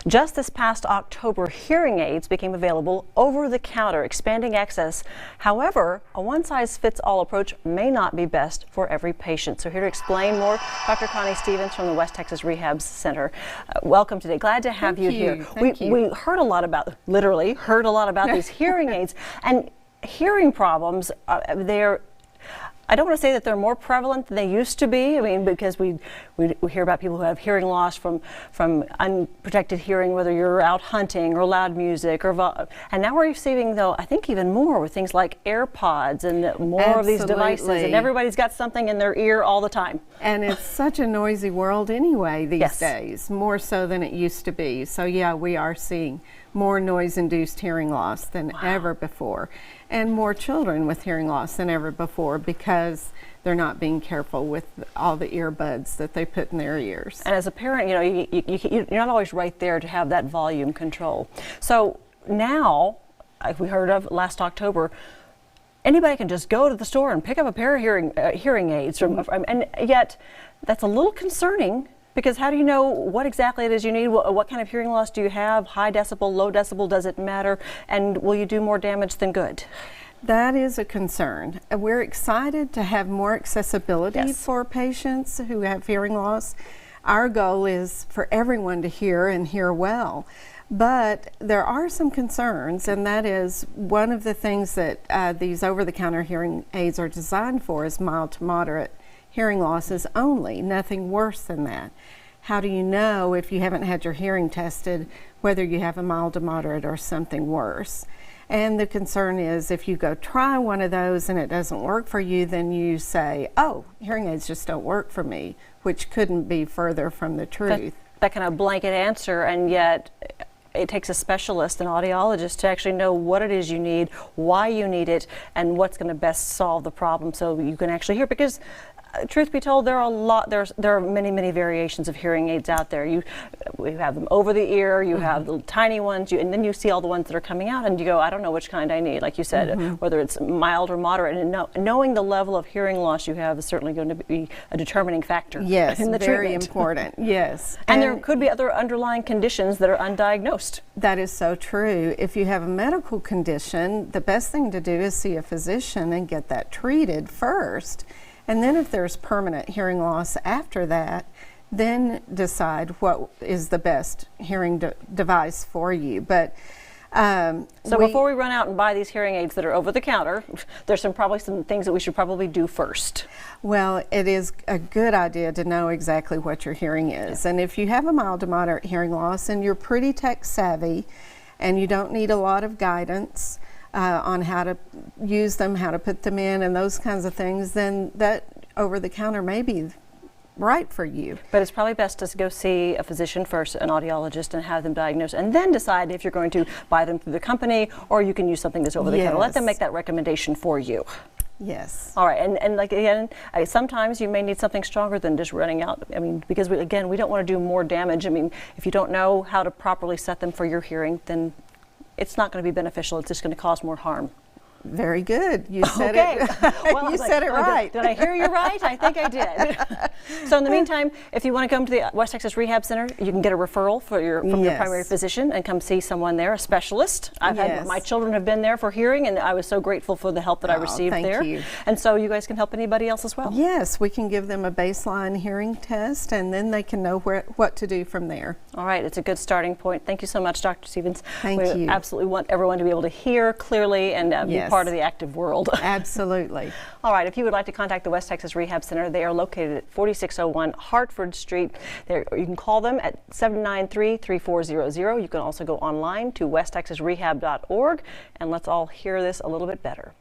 Just this past October, hearing aids became available over the counter, expanding access. However, a one-size-fits-all approach may not be best for every patient. So here to explain more, Dr. Connie Stevens from the West Texas Rehab Center. Welcome today. Glad to have you here. We heard a lot about, literally heard a lot about these hearing aids, and hearing problems, I don't want to say that they're more prevalent than they used to be. I mean, because we hear about people who have hearing loss from unprotected hearing, whether you're out hunting or loud music, and now we're receiving, though, I think even more with things like AirPods and more of these devices, and everybody's got something in their ear all the time. And it's such a noisy world anyway these days, more so than it used to be. So yeah, we are seeing more noise-induced hearing loss than ever before, and more children with hearing loss than ever before because they're not being careful with all the earbuds that they put in their ears. And as a parent, you know, you're not always right there to have that volume control. So now, like we heard of last October, anybody can just go to the store and pick up a pair of hearing aids, and yet that's a little concerning. Because how do you know what exactly it is you need? What kind of hearing loss do you have? High decibel, low decibel, does it matter? And will you do more damage than good? That is a concern. We're excited to have more accessibility for patients who have hearing loss. Our goal is for everyone to hear and hear well. But there are some concerns, and that is one of the things that these over-the-counter hearing aids are designed for is mild to moderate hearing losses only, nothing worse than that. How do you know, if you haven't had your hearing tested, whether you have a mild to moderate or something worse? And the concern is if you go try one of those and it doesn't work for you, then you say, oh, hearing aids just don't work for me, which couldn't be further from the truth. That kind of blanket answer, and yet it takes a specialist, an audiologist, to actually know what it is you need, why you need it, and what's going to best solve the problem so you can actually hear. Because truth be told, there are many variations of hearing aids out there. We have them over the ear, you have the tiny ones, and then you see all the ones that are coming out, and you go, I don't know which kind I need. Like you said, whether it's mild or moderate, and knowing the level of hearing loss you have is certainly going to be a determining factor. Yes, in the very treatment. Important. Yes, and there could be other underlying conditions that are undiagnosed. That is so true. If you have a medical condition, the best thing to do is see a physician and get that treated first. And then if there's permanent hearing loss after that, then decide what is the best hearing device for you. But so before we run out and buy these hearing aids that are over the counter, there's probably some things that we should probably do first. Well, it is a good idea to know exactly what your hearing is. And if you have a mild to moderate hearing loss and you're pretty tech savvy and you don't need a lot of guidance on how to use them, how to put them in, and those kinds of things, then that over-the-counter may be right for you. But it's probably best to go see a physician first, an audiologist, and have them diagnosed, and then decide if you're going to buy them through the company or you can use something that's over-the-counter. Let them make that recommendation for you. Yes. All right, and like again, sometimes you may need something stronger than just running out. I mean, because we don't want to do more damage. I mean, if you don't know how to properly set them for your hearing, then it's not going to be beneficial. It's just going to cause more harm. Very good. You said it. Well, you said it right. Did I hear you right? I think I did. So in the meantime, if you want to come to the West Texas Rehab Center, you can get a referral from your primary physician and come see someone there, a specialist. My children have been there for hearing, and I was so grateful for the help that I received there. Thank you. And so you guys can help anybody else as well. Yes, we can give them a baseline hearing test, and then they can know what to do from there. All right, it's a good starting point. Thank you so much, Dr. Stevens. Thank you. We absolutely want everyone to be able to hear clearly and be part of the active world. Absolutely. All right, if you would like to contact the West Texas Rehab Center, they are located at 4601 Hartford Street. You can call them at 793-3400. You can also go online to westtexasrehab.org, and let's all hear this a little bit better.